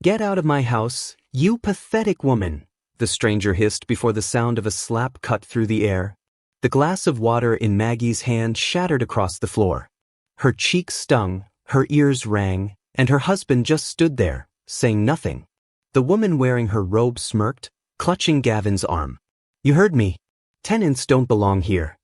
"Get out of my house, you pathetic woman," the stranger hissed before the sound of a slap cut through the air. The glass of water in Maggie's hand shattered across the floor. Her cheeks stung, her ears rang, and her husband just stood there, saying nothing. The woman wearing her robe smirked, clutching Gavin's arm. "You heard me. Tenants don't belong here."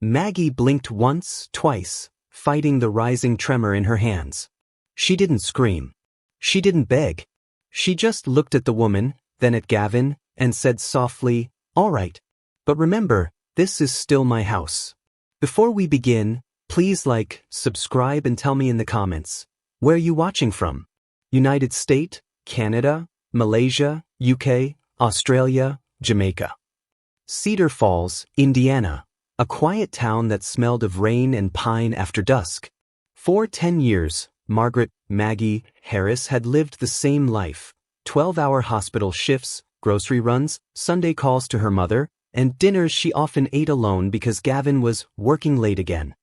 Maggie blinked once, twice, fighting the rising tremor in her hands. She didn't scream. She didn't beg. She just looked at the woman, then at Gavin, and said softly, "All right. But remember, this is still my house." Before we begin, please like, subscribe and tell me in the comments, where are you watching from? United States, Canada, Malaysia, UK, Australia, Jamaica. Cedar Falls, Indiana, a quiet town that smelled of rain and pine after dusk. For 10 years, Margaret, Maggie, Harris had lived the same life, 12-hour hospital shifts, grocery runs, Sunday calls to her mother, and dinners she often ate alone because Gavin was working late again.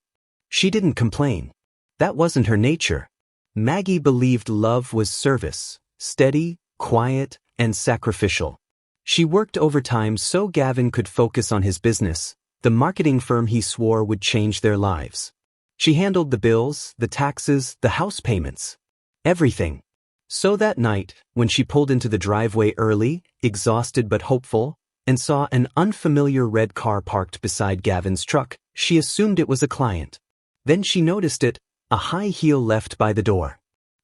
She didn't complain. That wasn't her nature. Maggie believed love was service, steady, quiet, and sacrificial. She worked overtime so Gavin could focus on his business, the marketing firm he swore would change their lives. She handled the bills, the taxes, the house payments. Everything. So that night, when she pulled into the driveway early, exhausted but hopeful, and saw an unfamiliar red car parked beside Gavin's truck, she assumed it was a client. Then she noticed it, a high heel left by the door.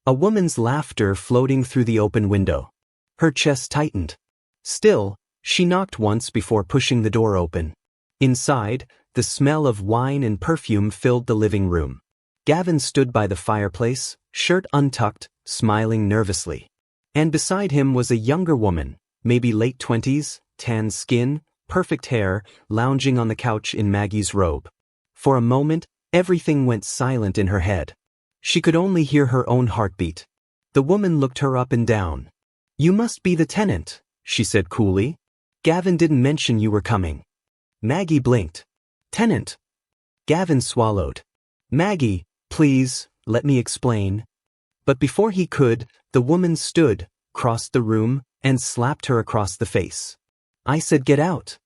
A woman's laughter floating through the open window. Her chest tightened. Still, she knocked once before pushing the door open. Inside, the smell of wine and perfume filled the living room. Gavin stood by the fireplace, shirt untucked, smiling nervously. And beside him was a younger woman, maybe late 20s, tan skin, perfect hair, lounging on the couch in Maggie's robe. For a moment, everything went silent in her head. She could only hear her own heartbeat. The woman looked her up and down. "You must be the tenant," she said coolly. "Gavin didn't mention you were coming." Maggie blinked. "Tenant?" Gavin swallowed. "Maggie, please, let me explain." But before he could, the woman stood, crossed the room, and slapped her across the face. "I said get out."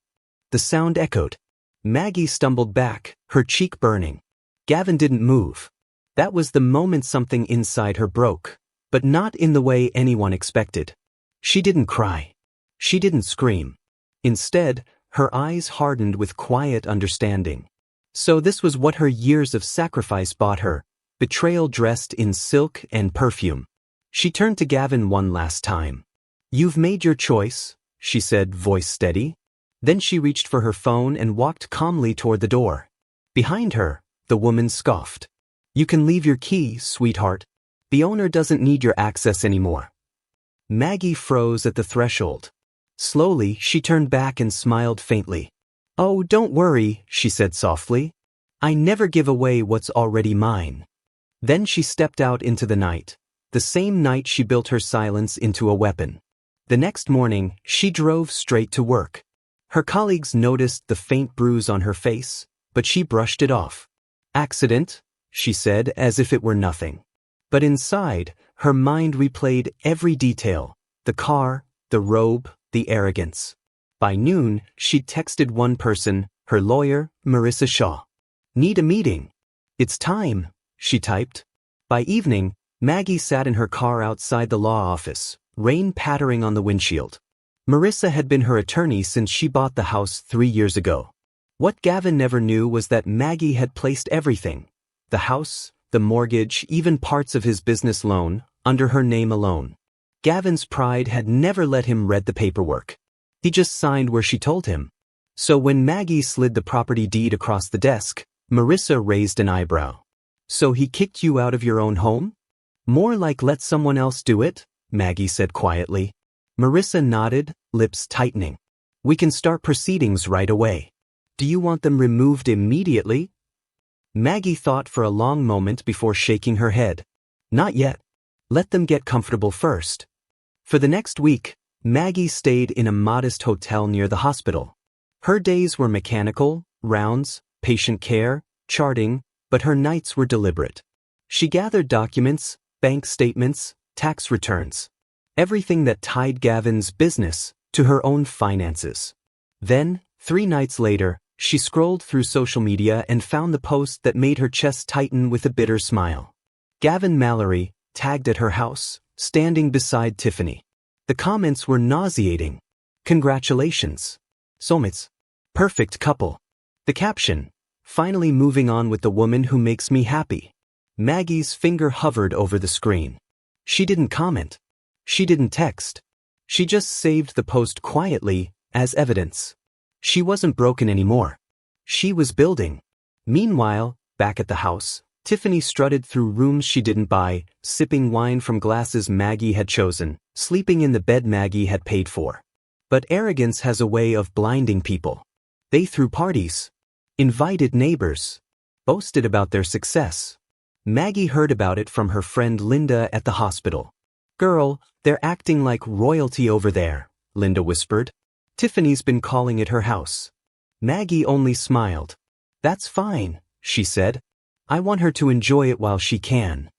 The sound echoed. Maggie stumbled back, her cheek burning. Gavin didn't move. That was the moment something inside her broke, but not in the way anyone expected. She didn't cry. She didn't scream. Instead, her eyes hardened with quiet understanding. So this was what her years of sacrifice bought her, betrayal dressed in silk and perfume. She turned to Gavin one last time. "You've made your choice," she said, voice steady. Then she reached for her phone and walked calmly toward the door. Behind her, the woman scoffed. "You can leave your key, sweetheart. The owner doesn't need your access anymore." Maggie froze at the threshold. Slowly, she turned back and smiled faintly. "Oh, don't worry," she said softly. "I never give away what's already mine." Then she stepped out into the night, the same night she built her silence into a weapon. The next morning, she drove straight to work. Her colleagues noticed the faint bruise on her face, but she brushed it off. "Accident," she said, as if it were nothing. But inside, her mind replayed every detail: the car, the robe, the arrogance. By noon, she'd texted one person, her lawyer, Marissa Shaw. "Need a meeting." "It's time," she typed. By evening, Maggie sat in her car outside the law office, rain pattering on the windshield. Marissa had been her attorney since she bought the house 3 years ago. What Gavin never knew was that Maggie had placed everything, the house, the mortgage, even parts of his business loan, under her name alone. Gavin's pride had never let him read the paperwork. He just signed where she told him. So when Maggie slid the property deed across the desk, Marissa raised an eyebrow. "So he kicked you out of your own home?" "More like let someone else do it," Maggie said quietly. Marissa nodded, lips tightening. "We can start proceedings right away. Do you want them removed immediately?" Maggie thought for a long moment before shaking her head. "Not yet. Let them get comfortable first." For the next week, Maggie stayed in a modest hotel near the hospital. Her days were mechanical, rounds, patient care, charting, but her nights were deliberate. She gathered documents, bank statements, tax returns. Everything that tied Gavin's business to her own finances. Then, 3 nights later, she scrolled through social media and found the post that made her chest tighten with a bitter smile. Gavin Mallory, tagged at her house, standing beside Tiffany. The comments were nauseating. Congratulations. Soulmates. Perfect couple. The caption, finally moving on with the woman who makes me happy. Maggie's finger hovered over the screen. She didn't comment. She didn't text. She just saved the post quietly, as evidence. She wasn't broken anymore. She was building. Meanwhile, back at the house, Tiffany strutted through rooms she didn't buy, sipping wine from glasses Maggie had chosen, sleeping in the bed Maggie had paid for. But arrogance has a way of blinding people. They threw parties, invited neighbors, boasted about their success. Maggie heard about it from her friend Linda at the hospital. "Girl, they're acting like royalty over there," Linda whispered. "Tiffany's been calling it her house." Maggie only smiled. "That's fine," she said. "I want her to enjoy it while she can."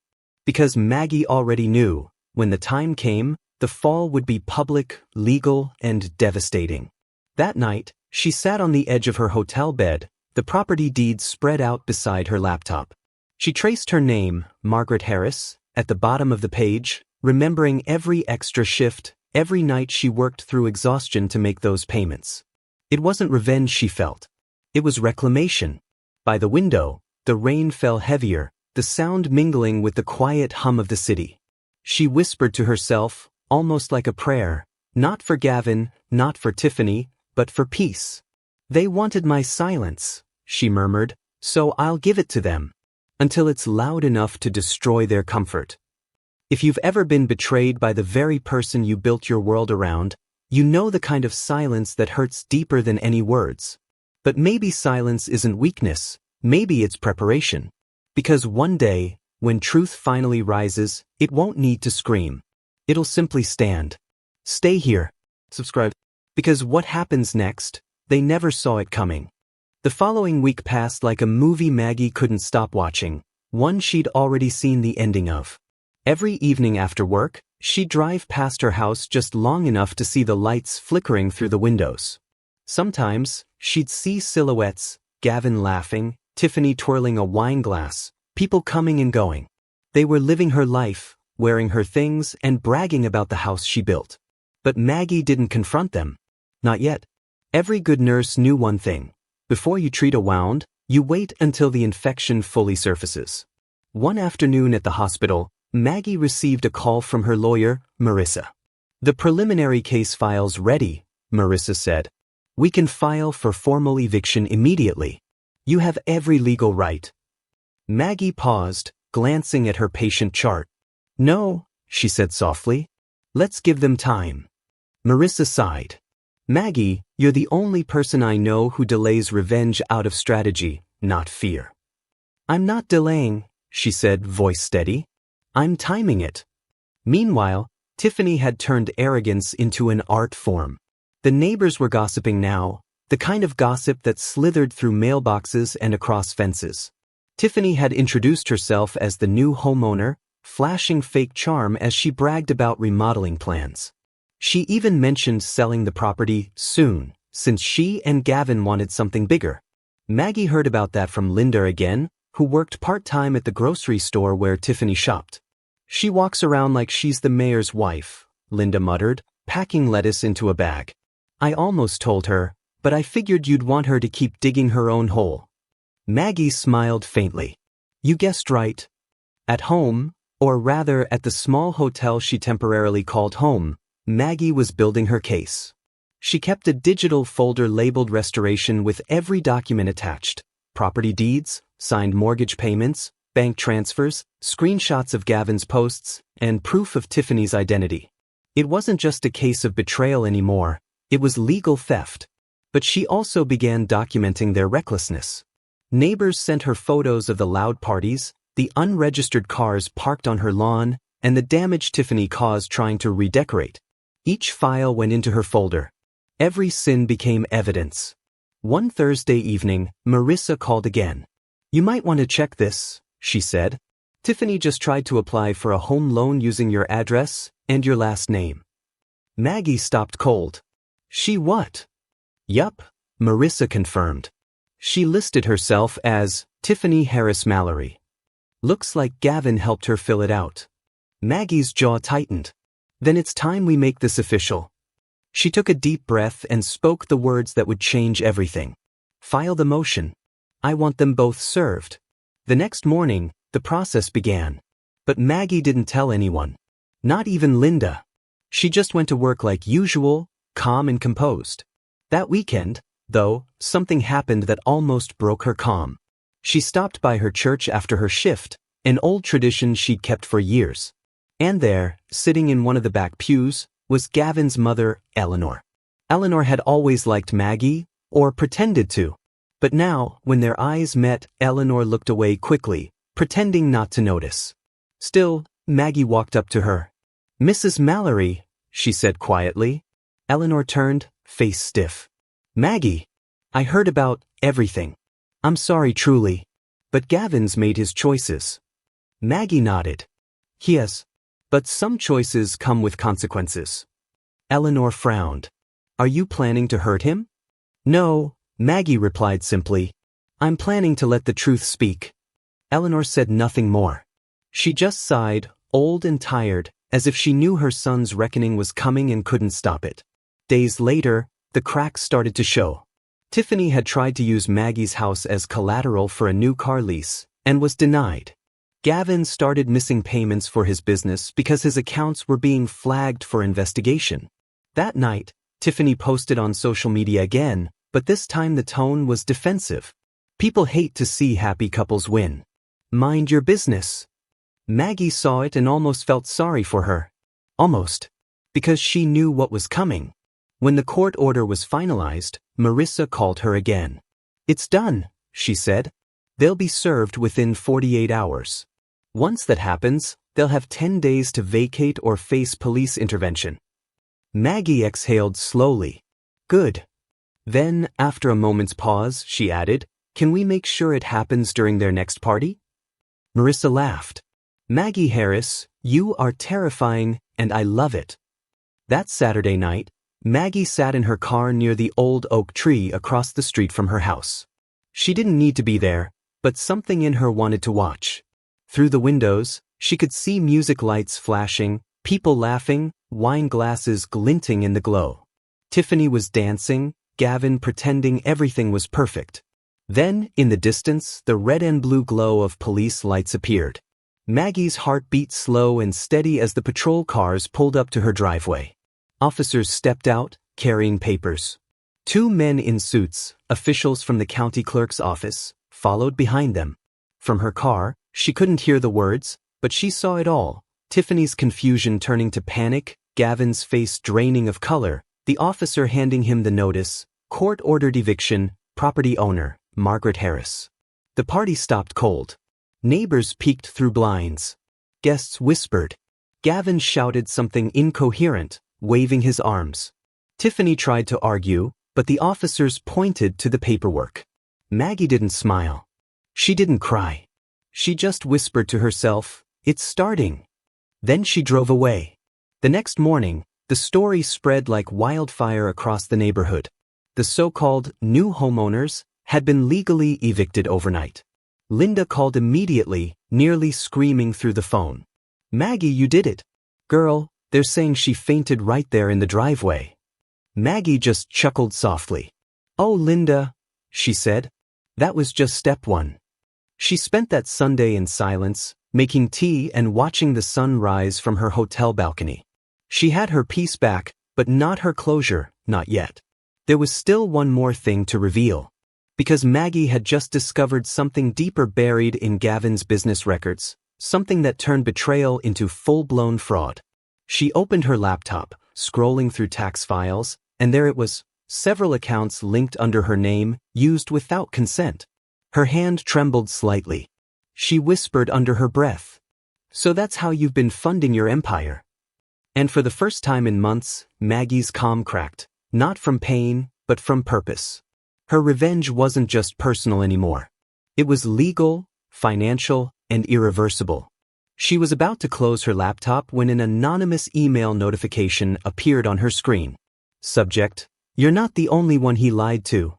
Because Maggie already knew, when the time came, the fall would be public, legal, and devastating. That night, she sat on the edge of her hotel bed, the property deeds spread out beside her laptop. She traced her name, Margaret Harris, at the bottom of the page, remembering every extra shift, every night she worked through exhaustion to make those payments. It wasn't revenge she felt. It was reclamation. By the window, the rain fell heavier, the sound mingling with the quiet hum of the city. She whispered to herself, almost like a prayer, not for Gavin, not for Tiffany, but for peace. "They wanted my silence," she murmured, "so I'll give it to them. Until it's loud enough to destroy their comfort." If you've ever been betrayed by the very person you built your world around, you know the kind of silence that hurts deeper than any words. But maybe silence isn't weakness, maybe it's preparation. Because one day, when truth finally rises, it won't need to scream. It'll simply stand. Stay here. Subscribe. Because what happens next, they never saw it coming. The following week passed like a movie Maggie couldn't stop watching, one she'd already seen the ending of. Every evening after work, she'd drive past her house just long enough to see the lights flickering through the windows. Sometimes, she'd see silhouettes, Gavin laughing, Tiffany twirling a wine glass, people coming and going. They were living her life, wearing her things and bragging about the house she built. But Maggie didn't confront them. Not yet. Every good nurse knew one thing. Before you treat a wound, you wait until the infection fully surfaces. One afternoon at the hospital, Maggie received a call from her lawyer, Marissa. "The preliminary case file's ready," Marissa said. "We can file for formal eviction immediately. You have every legal right." Maggie paused, glancing at her patient chart. "No," she said softly. "Let's give them time." Marissa sighed. "Maggie, you're the only person I know who delays revenge out of strategy, not fear." "I'm not delaying," she said, voice steady. "I'm timing it." Meanwhile, Tiffany had turned arrogance into an art form. The neighbors were gossiping now, the kind of gossip that slithered through mailboxes and across fences. Tiffany had introduced herself as the new homeowner, flashing fake charm as she bragged about remodeling plans. She even mentioned selling the property soon, since she and Gavin wanted something bigger. Maggie heard about that from Linda again, who worked part-time at the grocery store where Tiffany shopped. "She walks around like she's the mayor's wife," Linda muttered, packing lettuce into a bag. "I almost told her, but I figured you'd want her to keep digging her own hole." Maggie smiled faintly. "You guessed right. At home, or rather at the small hotel she temporarily called home, Maggie was building her case. She kept a digital folder labeled restoration with every document attached: property deeds, signed mortgage payments, bank transfers, screenshots of Gavin's posts, and proof of Tiffany's identity. It wasn't just a case of betrayal anymore, it was legal theft. But she also began documenting their recklessness. Neighbors sent her photos of the loud parties, the unregistered cars parked on her lawn, and the damage Tiffany caused trying to redecorate. Each file went into her folder. Every sin became evidence. One Thursday evening, Marissa called again. "You might want to check this," she said. "Tiffany just tried to apply for a home loan using your address, And your last name. Maggie stopped cold. She what? Yup, Marissa confirmed. She listed herself as Tiffany Harris Mallory. Looks like Gavin helped her fill it out. Maggie's jaw tightened. Then it's time we make this official. She took a deep breath and spoke the words that would change everything. File the motion. I want them both served. The next morning, the process began. But Maggie didn't tell anyone. Not even Linda. She just went to work like usual, calm and composed. That weekend, though, something happened that almost broke her calm. She stopped by her church after her shift, an old tradition she'd kept for years. And there, sitting in one of the back pews, was Gavin's mother, Eleanor. Eleanor had always liked Maggie, or pretended to. But now, when their eyes met, Eleanor looked away quickly, pretending not to notice. Still, Maggie walked up to her. "Mrs. Mallory," she said quietly. Eleanor turned, face stiff. "Maggie, I heard about everything. I'm sorry truly. But Gavin's made his choices." Maggie nodded. "He has. But some choices come with consequences." Eleanor frowned. "Are you planning to hurt him?" "No," Maggie replied simply. "I'm planning to let the truth speak." Eleanor said nothing more. She just sighed, old and tired, as if she knew her son's reckoning was coming and couldn't stop it. Days later, the cracks started to show. Tiffany had tried to use Maggie's house as collateral for a new car lease, and was denied. Gavin started missing payments for his business because his accounts were being flagged for investigation. That night, Tiffany posted on social media again, but this time the tone was defensive. People hate to see happy couples win. Mind your business. Maggie saw it and almost felt sorry for her. Almost. Because she knew what was coming. When the court order was finalized, Marissa called her again. "It's done," she said. "They'll be served within 48 hours. Once that happens, they'll have 10 days to vacate or face police intervention." Maggie exhaled slowly. "Good." Then, after a moment's pause, she added, "Can we make sure it happens during their next party?" Marissa laughed. "Maggie Harris, you are terrifying, and I love it." That Saturday night, Maggie sat in her car near the old oak tree across the street from her house. She didn't need to be there, but something in her wanted to watch. Through the windows, she could see music lights flashing, people laughing, wine glasses glinting in the glow. Tiffany was dancing, Gavin pretending everything was perfect. Then, in the distance, the red and blue glow of police lights appeared. Maggie's heart beat slow and steady as the patrol cars pulled up to her driveway. Officers stepped out, carrying papers. Two men in suits, officials from the county clerk's office, followed behind them. From her car, she couldn't hear the words, but she saw it all. Tiffany's confusion turning to panic, Gavin's face draining of color, the officer handing him the notice, court-ordered eviction, property owner, Margaret Harris. The party stopped cold. Neighbors peeked through blinds. Guests whispered. Gavin shouted something incoherent, waving his arms. Tiffany tried to argue, but the officers pointed to the paperwork. Maggie didn't smile. She didn't cry. She just whispered to herself, "It's starting." Then she drove away. The next morning, the story spread like wildfire across the neighborhood. The so-called new homeowners had been legally evicted overnight. Linda called immediately, nearly screaming through the phone. "Maggie, you did it. Girl, they're saying she fainted right there in the driveway." Maggie just chuckled softly. "Oh, Linda," she said. "That was just step one." She spent that Sunday in silence, making tea and watching the sun rise from her hotel balcony. She had her peace back, but not her closure, not yet. There was still one more thing to reveal. Because Maggie had just discovered something deeper buried in Gavin's business records, something that turned betrayal into full-blown fraud. She opened her laptop, scrolling through tax files, and there it was, several accounts linked under her name, used without consent. Her hand trembled slightly. She whispered under her breath, "So that's how you've been funding your empire." And for the first time in months, Maggie's calm cracked, not from pain, but from purpose. Her revenge wasn't just personal anymore. It was legal, financial, and irreversible. She was about to close her laptop when an anonymous email notification appeared on her screen. Subject: You're not the only one he lied to.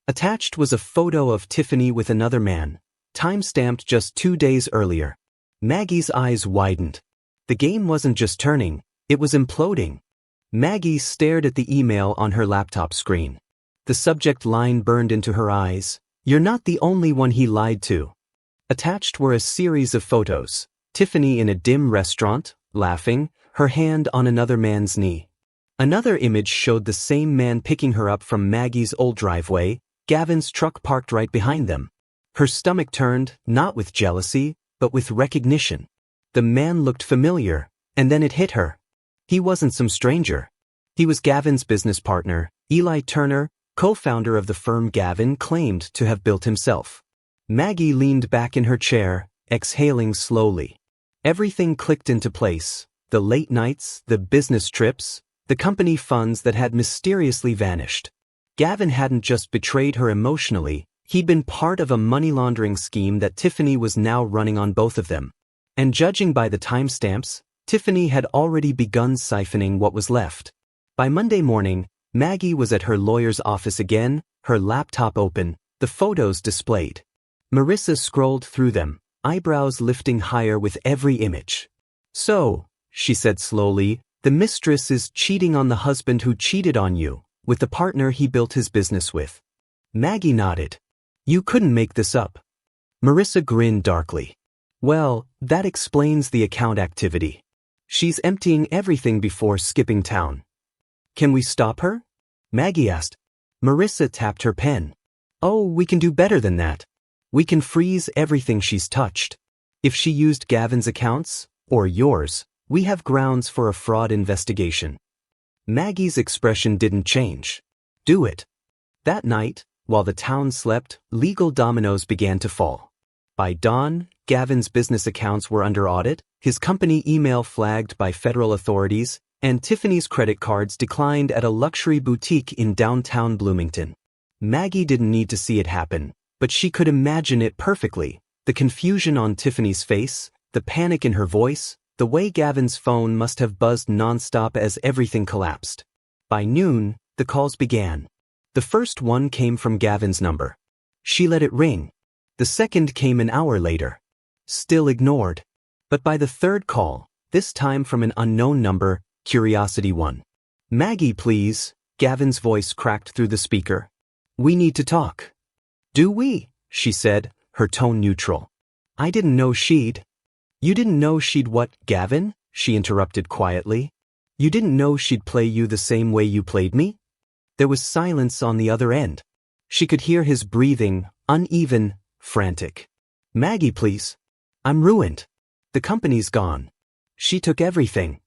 Attached was a photo of Tiffany with another man, time-stamped just 2 days earlier. Maggie's eyes widened. The game wasn't just turning, it was imploding. Maggie stared at the email on her laptop screen. The subject line burned into her eyes. You're not the only one he lied to. Attached were a series of photos. Tiffany in a dim restaurant, laughing, her hand on another man's knee. Another image showed the same man picking her up from Maggie's old driveway, Gavin's truck parked right behind them. Her stomach turned, not with jealousy, but with recognition. The man looked familiar, and then it hit her. He wasn't some stranger. He was Gavin's business partner, Eli Turner, co-founder of the firm Gavin claimed to have built himself. Maggie leaned back in her chair, exhaling slowly. Everything clicked into place. The late nights, the business trips, the company funds that had mysteriously vanished. Gavin hadn't just betrayed her emotionally, he'd been part of a money laundering scheme that Tiffany was now running on both of them. And judging by the timestamps, Tiffany had already begun siphoning what was left. By Monday morning, Maggie was at her lawyer's office again, her laptop open, the photos displayed. Marissa scrolled through them, eyebrows lifting higher with every image. So, she said slowly, the mistress is cheating on the husband who cheated on you, with the partner he built his business with. Maggie nodded. You couldn't make this up. Marissa grinned darkly. Well, that explains the account activity. She's emptying everything before skipping town. Can we stop her? Maggie asked. Marissa tapped her pen. Oh, we can do better than that. We can freeze everything she's touched. If she used Gavin's accounts, or yours, we have grounds for a fraud investigation. Maggie's expression didn't change. Do it. That night, while the town slept, legal dominoes began to fall. By dawn, Gavin's business accounts were under audit, his company email flagged by federal authorities, and Tiffany's credit cards declined at a luxury boutique in downtown Bloomington. Maggie didn't need to see it happen, but she could imagine it perfectly. The confusion on Tiffany's face, the panic in her voice, the way Gavin's phone must have buzzed nonstop as everything collapsed. By noon, the calls began. The first one came from Gavin's number. She let it ring. The second came an hour later. Still ignored. But by the third call, this time from an unknown number, curiosity won. Maggie, please, Gavin's voice cracked through the speaker. We need to talk. Do we? She said, her tone neutral. I didn't know she'd. You didn't know she'd what, Gavin? She interrupted quietly. You didn't know she'd play you the same way you played me? There was silence on the other end. She could hear his breathing, uneven, frantic. Maggie, please. I'm ruined. The company's gone. She took everything.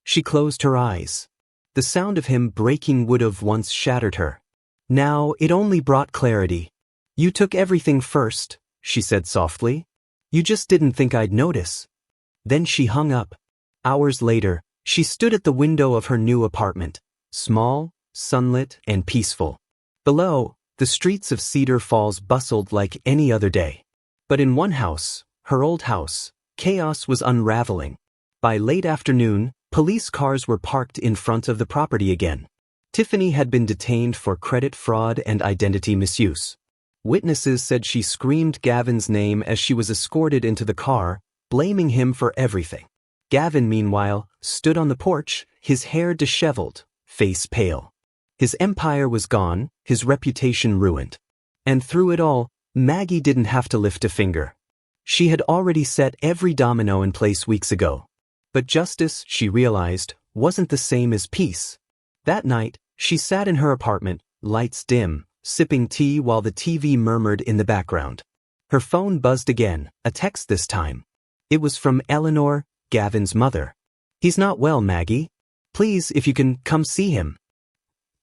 She closed her eyes. The sound of him breaking would have once shattered her. Now it only brought clarity. You took everything first, she said softly. You just didn't think I'd notice. Then she hung up. Hours later, she stood at the window of her new apartment, small, sunlit, and peaceful. Below, the streets of Cedar Falls bustled like any other day. But in one house, her old house, chaos was unraveling. By late afternoon, police cars were parked in front of the property again. Tiffany had been detained for credit fraud and identity misuse. Witnesses said she screamed Gavin's name as she was escorted into the car, blaming him for everything. Gavin, meanwhile, stood on the porch, his hair disheveled, face pale. His empire was gone, his reputation ruined. And through it all, Maggie didn't have to lift a finger. She had already set every domino in place weeks ago. But justice, she realized, wasn't the same as peace. That night, she sat in her apartment, lights dim, sipping tea while the TV murmured in the background. Her phone buzzed again, a text this time. It was from Eleanor, Gavin's mother. He's not well, Maggie. Please, if you can, come see him.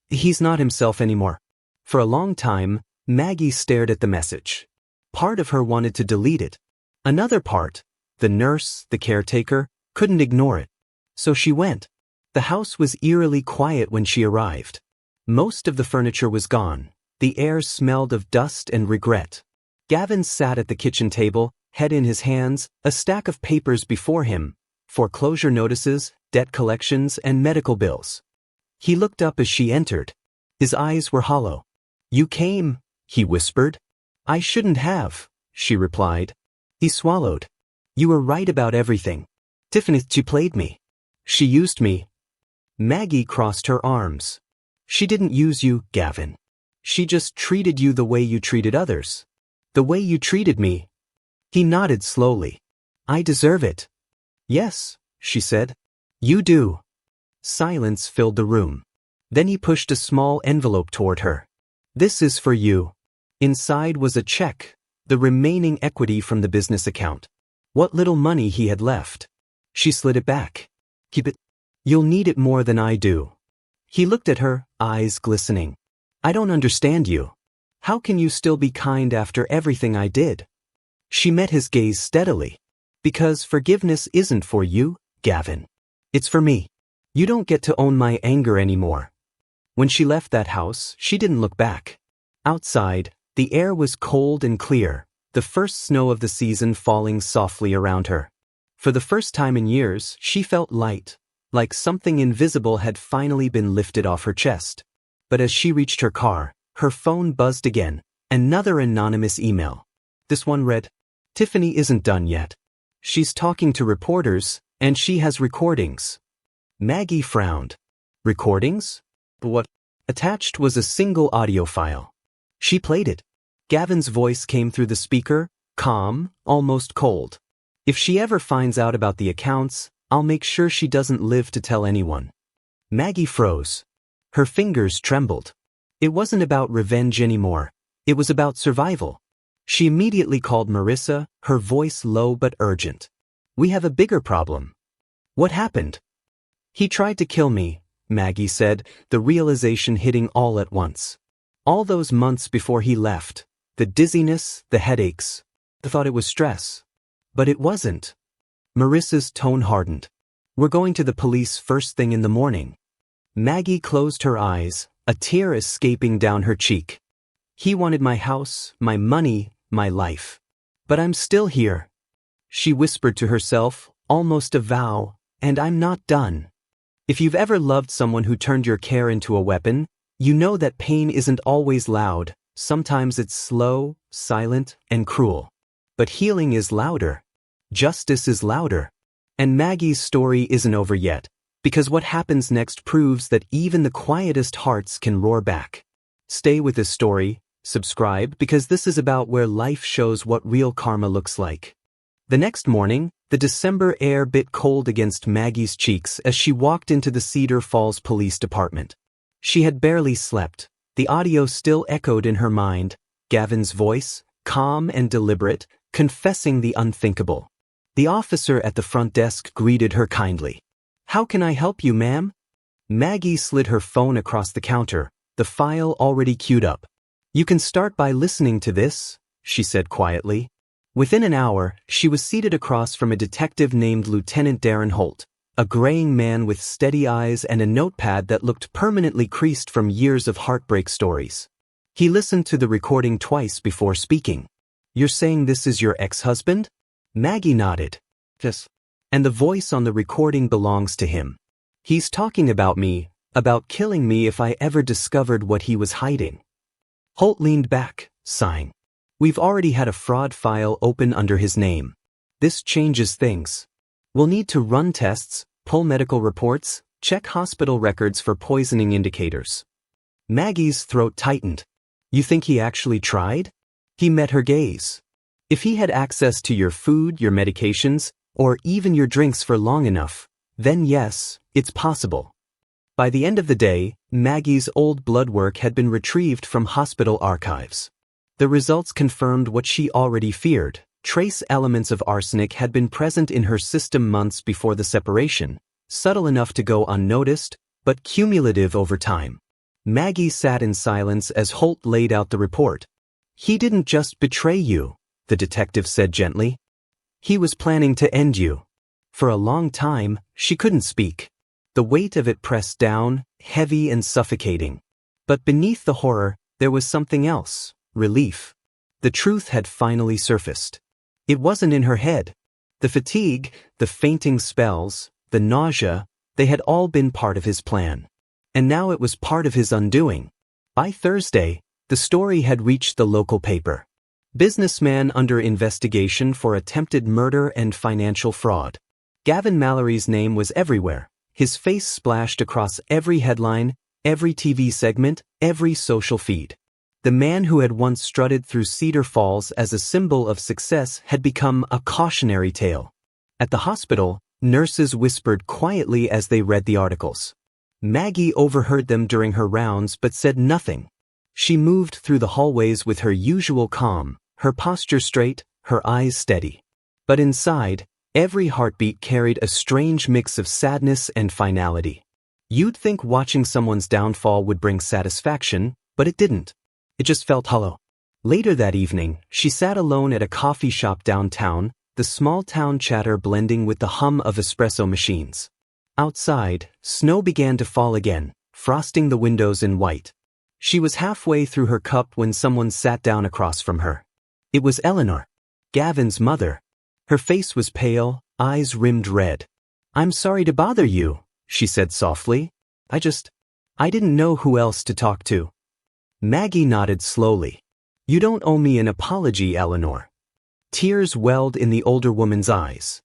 He's not himself anymore. For a long time, Maggie stared at the message. Part of her wanted to delete it. Another part, the nurse, the caretaker, couldn't ignore it. So she went. The house was eerily quiet when she arrived. Most of the furniture was gone. The air smelled of dust and regret. Gavin sat at the kitchen table, head in his hands, a stack of papers before him, foreclosure notices, debt collections, and medical bills. He looked up as she entered. His eyes were hollow. "You came," he whispered. "I shouldn't have," she replied. He swallowed. "You were right about everything. Tiffany, she played me. She used me." Maggie crossed her arms. "She didn't use you, Gavin. She just treated you the way you treated others. The way you treated me." He nodded slowly. "I deserve it." "Yes," she said. "You do." Silence filled the room. Then he pushed a small envelope toward her. "This is for you." Inside was a check, the remaining equity from the business account. What little money he had left. She slid it back. "Keep it. You'll need it more than I do." He looked at her, eyes glistening. "I don't understand you. How can you still be kind after everything I did?" She met his gaze steadily. "Because forgiveness isn't for you, Gavin. It's for me. You don't get to own my anger anymore." When she left that house, she didn't look back. Outside, the air was cold and clear, the first snow of the season falling softly around her. For the first time in years, she felt light, like something invisible had finally been lifted off her chest. But as she reached her car, her phone buzzed again, another anonymous email. This one read, "Tiffany isn't done yet. She's talking to reporters, and she has recordings." Maggie frowned. "Recordings? But what?" Attached was a single audio file. She played it. Gavin's voice came through the speaker, calm, almost cold. "If she ever finds out about the accounts, I'll make sure she doesn't live to tell anyone." Maggie froze. Her fingers trembled. It wasn't about revenge anymore. It was about survival. She immediately called Marissa, her voice low but urgent. "We have a bigger problem." "What happened?" "He tried to kill me," Maggie said, the realization hitting all at once. All those months before he left, the dizziness, the headaches, I thought it was stress. But it wasn't. Marissa's tone hardened. "We're going to the police first thing in the morning." Maggie closed her eyes, a tear escaping down her cheek. "He wanted my house, my money, my life. But I'm still here." She whispered to herself, almost a vow, "And I'm not done." If you've ever loved someone who turned your care into a weapon, you know that pain isn't always loud. Sometimes it's slow, silent, and cruel. But healing is louder. Justice is louder. And Maggie's story isn't over yet, because what happens next proves that even the quietest hearts can roar back. Stay with this story, subscribe, because this is about where life shows what real karma looks like. The next morning, the December air bit cold against Maggie's cheeks as she walked into the Cedar Falls Police Department. She had barely slept. The audio still echoed in her mind, Gavin's voice, calm and deliberate, confessing the unthinkable. The officer at the front desk greeted her kindly. "How can I help you, ma'am?" Maggie slid her phone across the counter, the file already queued up. "You can start by listening to this," she said quietly. Within an hour, she was seated across from a detective named Lieutenant Darren Holt, a graying man with steady eyes and a notepad that looked permanently creased from years of heartbreak stories. He listened to the recording twice before speaking. "You're saying this is your ex-husband?" Maggie nodded. "Yes." "And the voice on the recording belongs to him. He's talking about me, about killing me if I ever discovered what he was hiding." Holt leaned back, sighing. "We've already had a fraud file open under his name. This changes things. We'll need to run tests, pull medical reports, check hospital records for poisoning indicators." Maggie's throat tightened. "You think he actually tried?" He met her gaze. "If he had access to your food, your medications, or even your drinks for long enough, then yes, it's possible." By the end of the day, Maggie's old blood work had been retrieved from hospital archives. The results confirmed what she already feared. Trace elements of arsenic had been present in her system months before the separation, subtle enough to go unnoticed, but cumulative over time. Maggie sat in silence as Holt laid out the report. "He didn't just betray you," the detective said gently. "He was planning to end you." For a long time, she couldn't speak. The weight of it pressed down, heavy and suffocating. But beneath the horror, there was something else. Relief. The truth had finally surfaced. It wasn't in her head. The fatigue, the fainting spells, the nausea, they had all been part of his plan. And now it was part of his undoing. By Thursday, the story had reached the local paper. Businessman under investigation for attempted murder and financial fraud. Gavin Mallory's name was everywhere. His face splashed across every headline, every TV segment, every social feed. The man who had once strutted through Cedar Falls as a symbol of success had become a cautionary tale. At the hospital, nurses whispered quietly as they read the articles. Maggie overheard them during her rounds but said nothing. She moved through the hallways with her usual calm, her posture straight, her eyes steady. But inside, every heartbeat carried a strange mix of sadness and finality. You'd think watching someone's downfall would bring satisfaction, but it didn't. It just felt hollow. Later that evening, she sat alone at a coffee shop downtown, the small-town chatter blending with the hum of espresso machines. Outside, snow began to fall again, frosting the windows in white. She was halfway through her cup when someone sat down across from her. It was Eleanor, Gavin's mother. Her face was pale, eyes rimmed red. "I'm sorry to bother you," she said softly. I didn't know who else to talk to." Maggie nodded slowly. "You don't owe me an apology, Eleanor." Tears welled in the older woman's eyes.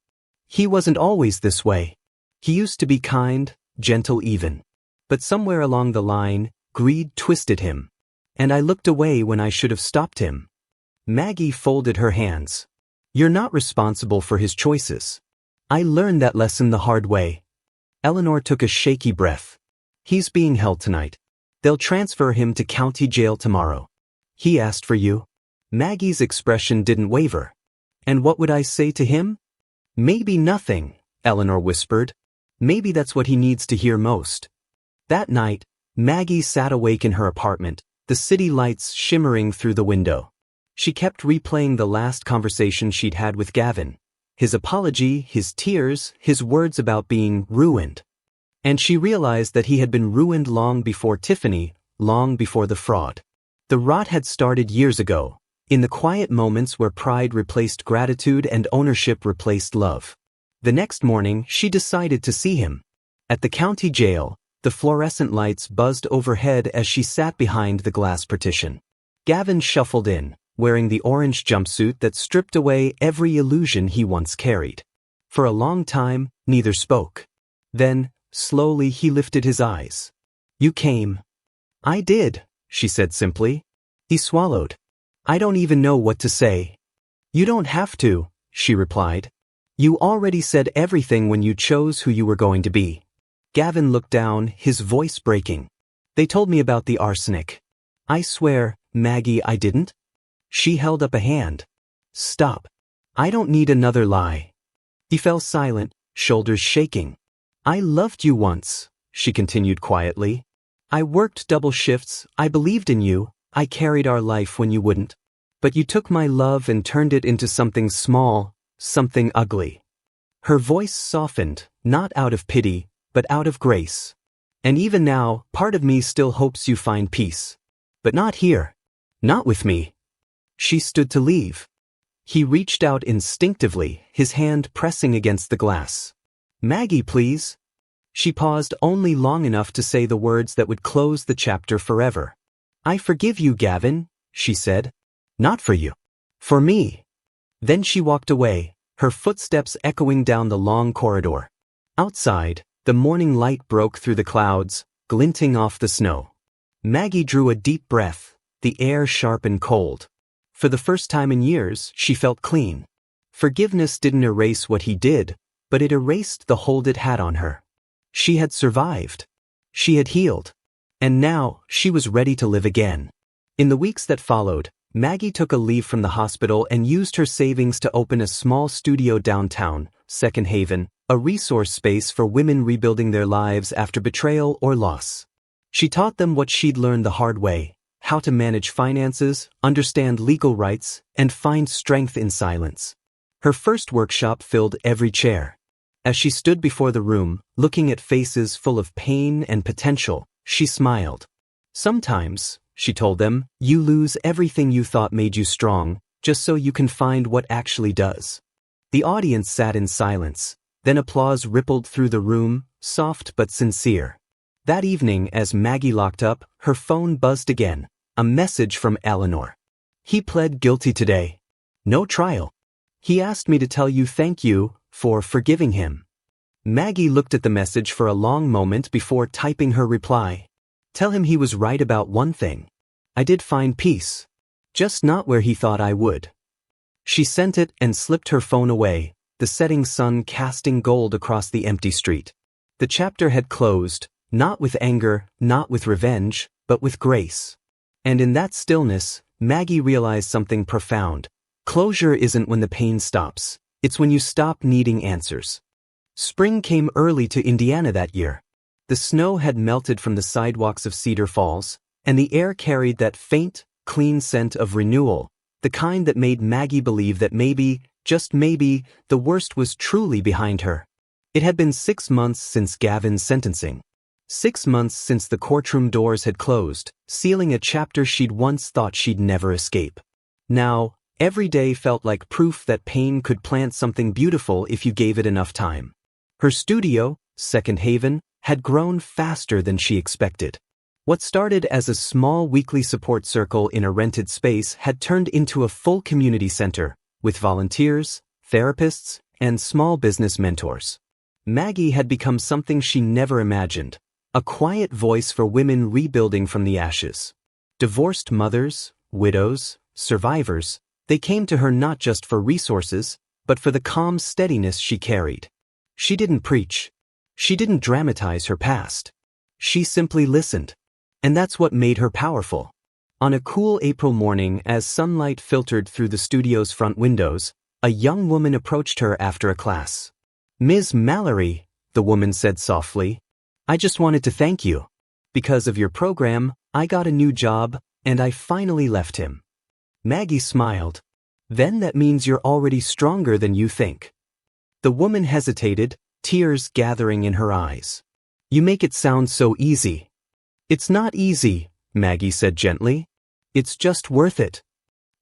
"He wasn't always this way. He used to be kind, gentle even. But somewhere along the line, greed twisted him. And I looked away when I should have stopped him." Maggie folded her hands. "You're not responsible for his choices. I learned that lesson the hard way." Eleanor took a shaky breath. "He's being held tonight. They'll transfer him to county jail tomorrow. He asked for you." Maggie's expression didn't waver. "And what would I say to him?" "Maybe nothing," Eleanor whispered. "Maybe that's what he needs to hear most." That night, Maggie sat awake in her apartment, the city lights shimmering through the window. She kept replaying the last conversation she'd had with Gavin. His apology, his tears, his words about being ruined. And she realized that he had been ruined long before Tiffany, long before the fraud. The rot had started years ago, in the quiet moments where pride replaced gratitude and ownership replaced love. The next morning, she decided to see him. At the county jail, the fluorescent lights buzzed overhead as she sat behind the glass partition. Gavin shuffled in, wearing the orange jumpsuit that stripped away every illusion he once carried. For a long time, neither spoke. Then, slowly he lifted his eyes. "You came." "I did," she said simply. He swallowed. "I don't even know what to say." "You don't have to," she replied. "You already said everything when you chose who you were going to be." Gavin looked down, his voice breaking. "They told me about the arsenic." "I swear, Maggie, I didn't." She held up a hand. "Stop. I don't need another lie." He fell silent, shoulders shaking. "I loved you once," she continued quietly. "I worked double shifts, I believed in you, I carried our life when you wouldn't. But you took my love and turned it into something small, something ugly." Her voice softened, not out of pity, but out of grace. "And even now, part of me still hopes you find peace. But not here. Not with me." She stood to leave. He reached out instinctively, his hand pressing against the glass. "Maggie, please." She paused only long enough to say the words that would close the chapter forever. "I forgive you, Gavin," she said. "Not for you. For me." Then she walked away, her footsteps echoing down the long corridor. Outside, the morning light broke through the clouds, glinting off the snow. Maggie drew a deep breath, the air sharp and cold. For the first time in years, she felt clean. Forgiveness didn't erase what he did, but it erased the hold it had on her. She had survived. She had healed. And now, she was ready to live again. In the weeks that followed, Maggie took a leave from the hospital and used her savings to open a small studio downtown, Second Haven, a resource space for women rebuilding their lives after betrayal or loss. She taught them what she'd learned the hard way: how to manage finances, understand legal rights, and find strength in silence. Her first workshop filled every chair. As she stood before the room, looking at faces full of pain and potential, she smiled. "Sometimes," she told them, "you lose everything you thought made you strong, just so you can find what actually does. The audience sat in silence, then applause rippled through the room, soft but sincere. That evening, as Maggie locked up, her phone buzzed again, a message from Eleanor. He pled guilty today. No trial. He asked me to tell you thank you for forgiving him. Maggie looked at the message for a long moment before typing her reply. Tell him he was right about one thing. I did find peace. Just not where he thought I would. She sent it and slipped her phone away, the setting sun casting gold across the empty street. The chapter had closed, not with anger, not with revenge, but with grace. And in that stillness, Maggie realized something profound. Closure isn't when the pain stops, it's when you stop needing answers. Spring came early to Indiana that year. The snow had melted from the sidewalks of Cedar Falls, and the air carried that faint, clean scent of renewal, the kind that made Maggie believe that maybe, just maybe, the worst was truly behind her. It had been 6 months since Gavin's sentencing. 6 months since the courtroom doors had closed, sealing a chapter she'd once thought she'd never escape. Now, every day felt like proof that pain could plant something beautiful if you gave it enough time. Her studio, Second Haven, had grown faster than she expected. What started as a small weekly support circle in a rented space had turned into a full community center, with volunteers, therapists, and small business mentors. Maggie had become something she never imagined, a quiet voice for women rebuilding from the ashes. Divorced mothers, widows, survivors, they came to her not just for resources, but for the calm steadiness she carried. She didn't preach. She didn't dramatize her past. She simply listened. And that's what made her powerful. On a cool April morning, as sunlight filtered through the studio's front windows, a young woman approached her after a class. "Ms. Mallory," the woman said softly, "I just wanted to thank you. Because of your program, I got a new job, and I finally left him." Maggie smiled. "Then that means you're already stronger than you think." The woman hesitated, tears gathering in her eyes. "You make it sound so easy." "It's not easy," Maggie said gently. "It's just worth it."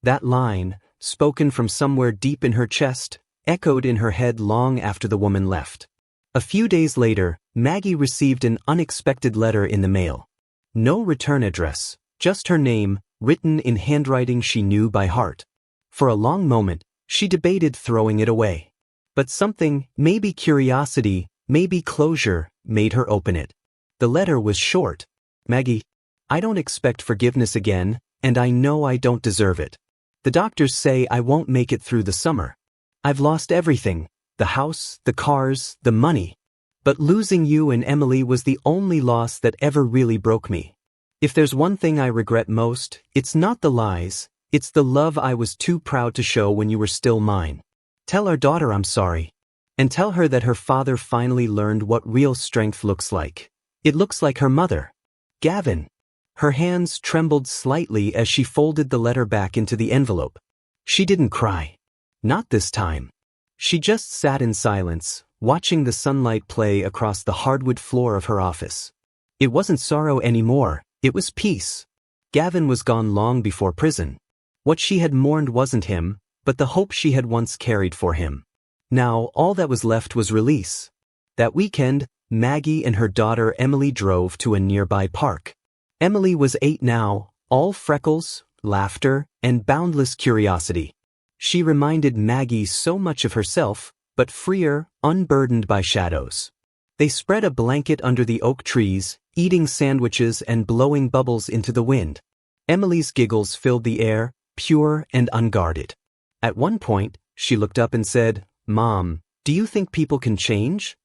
That line, spoken from somewhere deep in her chest, echoed in her head long after the woman left. A few days later, Maggie received an unexpected letter in the mail. No return address, just her name, written in handwriting she knew by heart. For a long moment, she debated throwing it away. But something, maybe curiosity, maybe closure, made her open it. The letter was short. "Maggie, I don't expect forgiveness again, and I know I don't deserve it. The doctors say I won't make it through the summer. I've lost everything, the house, the cars, the money. But losing you and Emily was the only loss that ever really broke me. If there's one thing I regret most, it's not the lies, it's the love I was too proud to show when you were still mine. Tell our daughter I'm sorry. And tell her that her father finally learned what real strength looks like. It looks like her mother. Gavin." Her hands trembled slightly as she folded the letter back into the envelope. She didn't cry. Not this time. She just sat in silence, watching the sunlight play across the hardwood floor of her office. It wasn't sorrow anymore, it was peace. Gavin was gone long before prison. What she had mourned wasn't him, but the hope she had once carried for him. Now all that was left was release. That weekend, Maggie and her daughter Emily drove to a nearby park. Emily was 8 now, all freckles, laughter, and boundless curiosity. She reminded Maggie so much of herself, but freer, unburdened by shadows. They spread a blanket under the oak trees, eating sandwiches and blowing bubbles into the wind. Emily's giggles filled the air, pure and unguarded. At one point, she looked up and said, "Mom, do you think people can change?"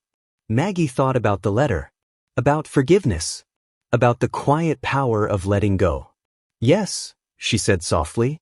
Maggie thought about the letter. About forgiveness. About the quiet power of letting go. "Yes," she said softly.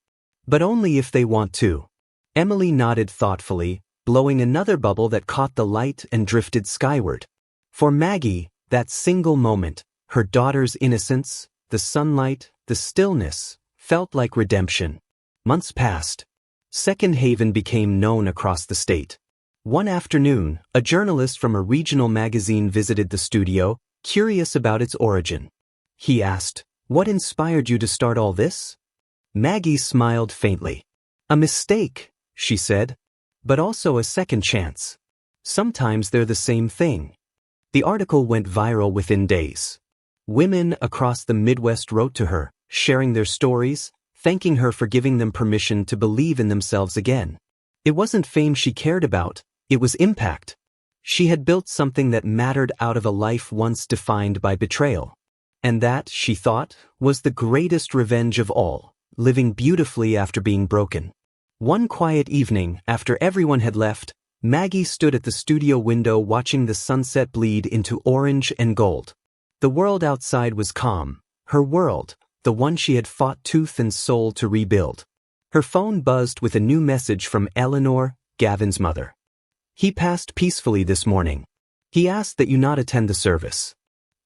"But only if they want to." Emily nodded thoughtfully, blowing another bubble that caught the light and drifted skyward. For Maggie, that single moment, her daughter's innocence, the sunlight, the stillness, felt like redemption. Months passed. Second Haven became known across the state. One afternoon, a journalist from a regional magazine visited the studio, curious about its origin. He asked, "What inspired you to start all this?" Maggie smiled faintly. A mistake, she said, but also a second chance. Sometimes they're the same thing. The article went viral within days. Women across the Midwest wrote to her, sharing their stories, thanking her for giving them permission to believe in themselves again. It wasn't fame she cared about, it was impact. She had built something that mattered out of a life once defined by betrayal. And that, she thought, was the greatest revenge of all, living beautifully after being broken. One quiet evening, after everyone had left, Maggie stood at the studio window watching the sunset bleed into orange and gold. The world outside was calm, her world, the one she had fought tooth and soul to rebuild. Her phone buzzed with a new message from Eleanor, Gavin's mother. He passed peacefully this morning. He asked that you not attend the service.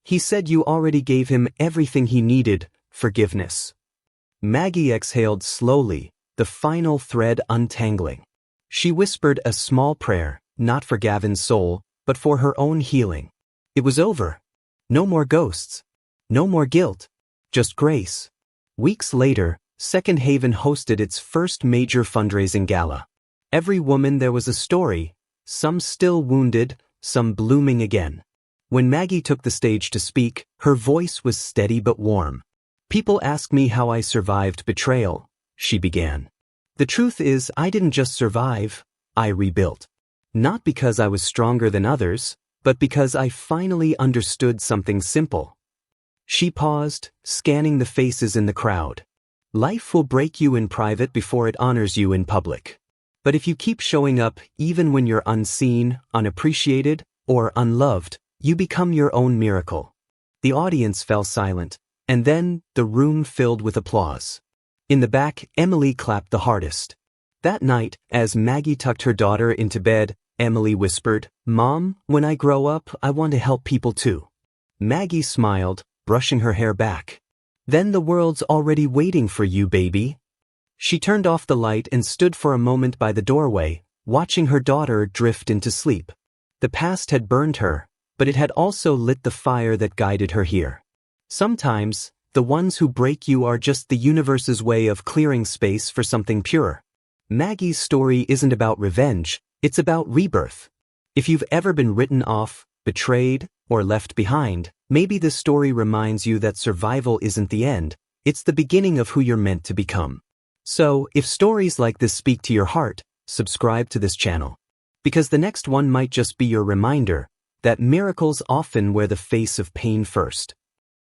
He said you already gave him everything he needed, forgiveness. Maggie exhaled slowly, the final thread untangling. She whispered a small prayer, not for Gavin's soul, but for her own healing. It was over. No more ghosts. No more guilt. Just grace. Weeks later, Second Haven hosted its first major fundraising gala. Every woman there was a story, some still wounded, some blooming again. When Maggie took the stage to speak, her voice was steady but warm. People ask me how I survived betrayal, she began. The truth is, I didn't just survive, I rebuilt. Not because I was stronger than others, but because I finally understood something simple. She paused, scanning the faces in the crowd. Life will break you in private before it honors you in public. But if you keep showing up, even when you're unseen, unappreciated, or unloved, you become your own miracle. The audience fell silent, and then the room filled with applause. In the back, Emily clapped the hardest. That night, as Maggie tucked her daughter into bed, Emily whispered, "Mom, when I grow up, I want to help people too." Maggie smiled, brushing her hair back. "Then the world's already waiting for you, baby." She turned off the light and stood for a moment by the doorway, watching her daughter drift into sleep. The past had burned her, but it had also lit the fire that guided her here. Sometimes, the ones who break you are just the universe's way of clearing space for something pure. Maggie's story isn't about revenge, it's about rebirth. If you've ever been written off, betrayed, or left behind, maybe this story reminds you that survival isn't the end, it's the beginning of who you're meant to become. So, if stories like this speak to your heart, subscribe to this channel. Because the next one might just be your reminder that miracles often wear the face of pain first.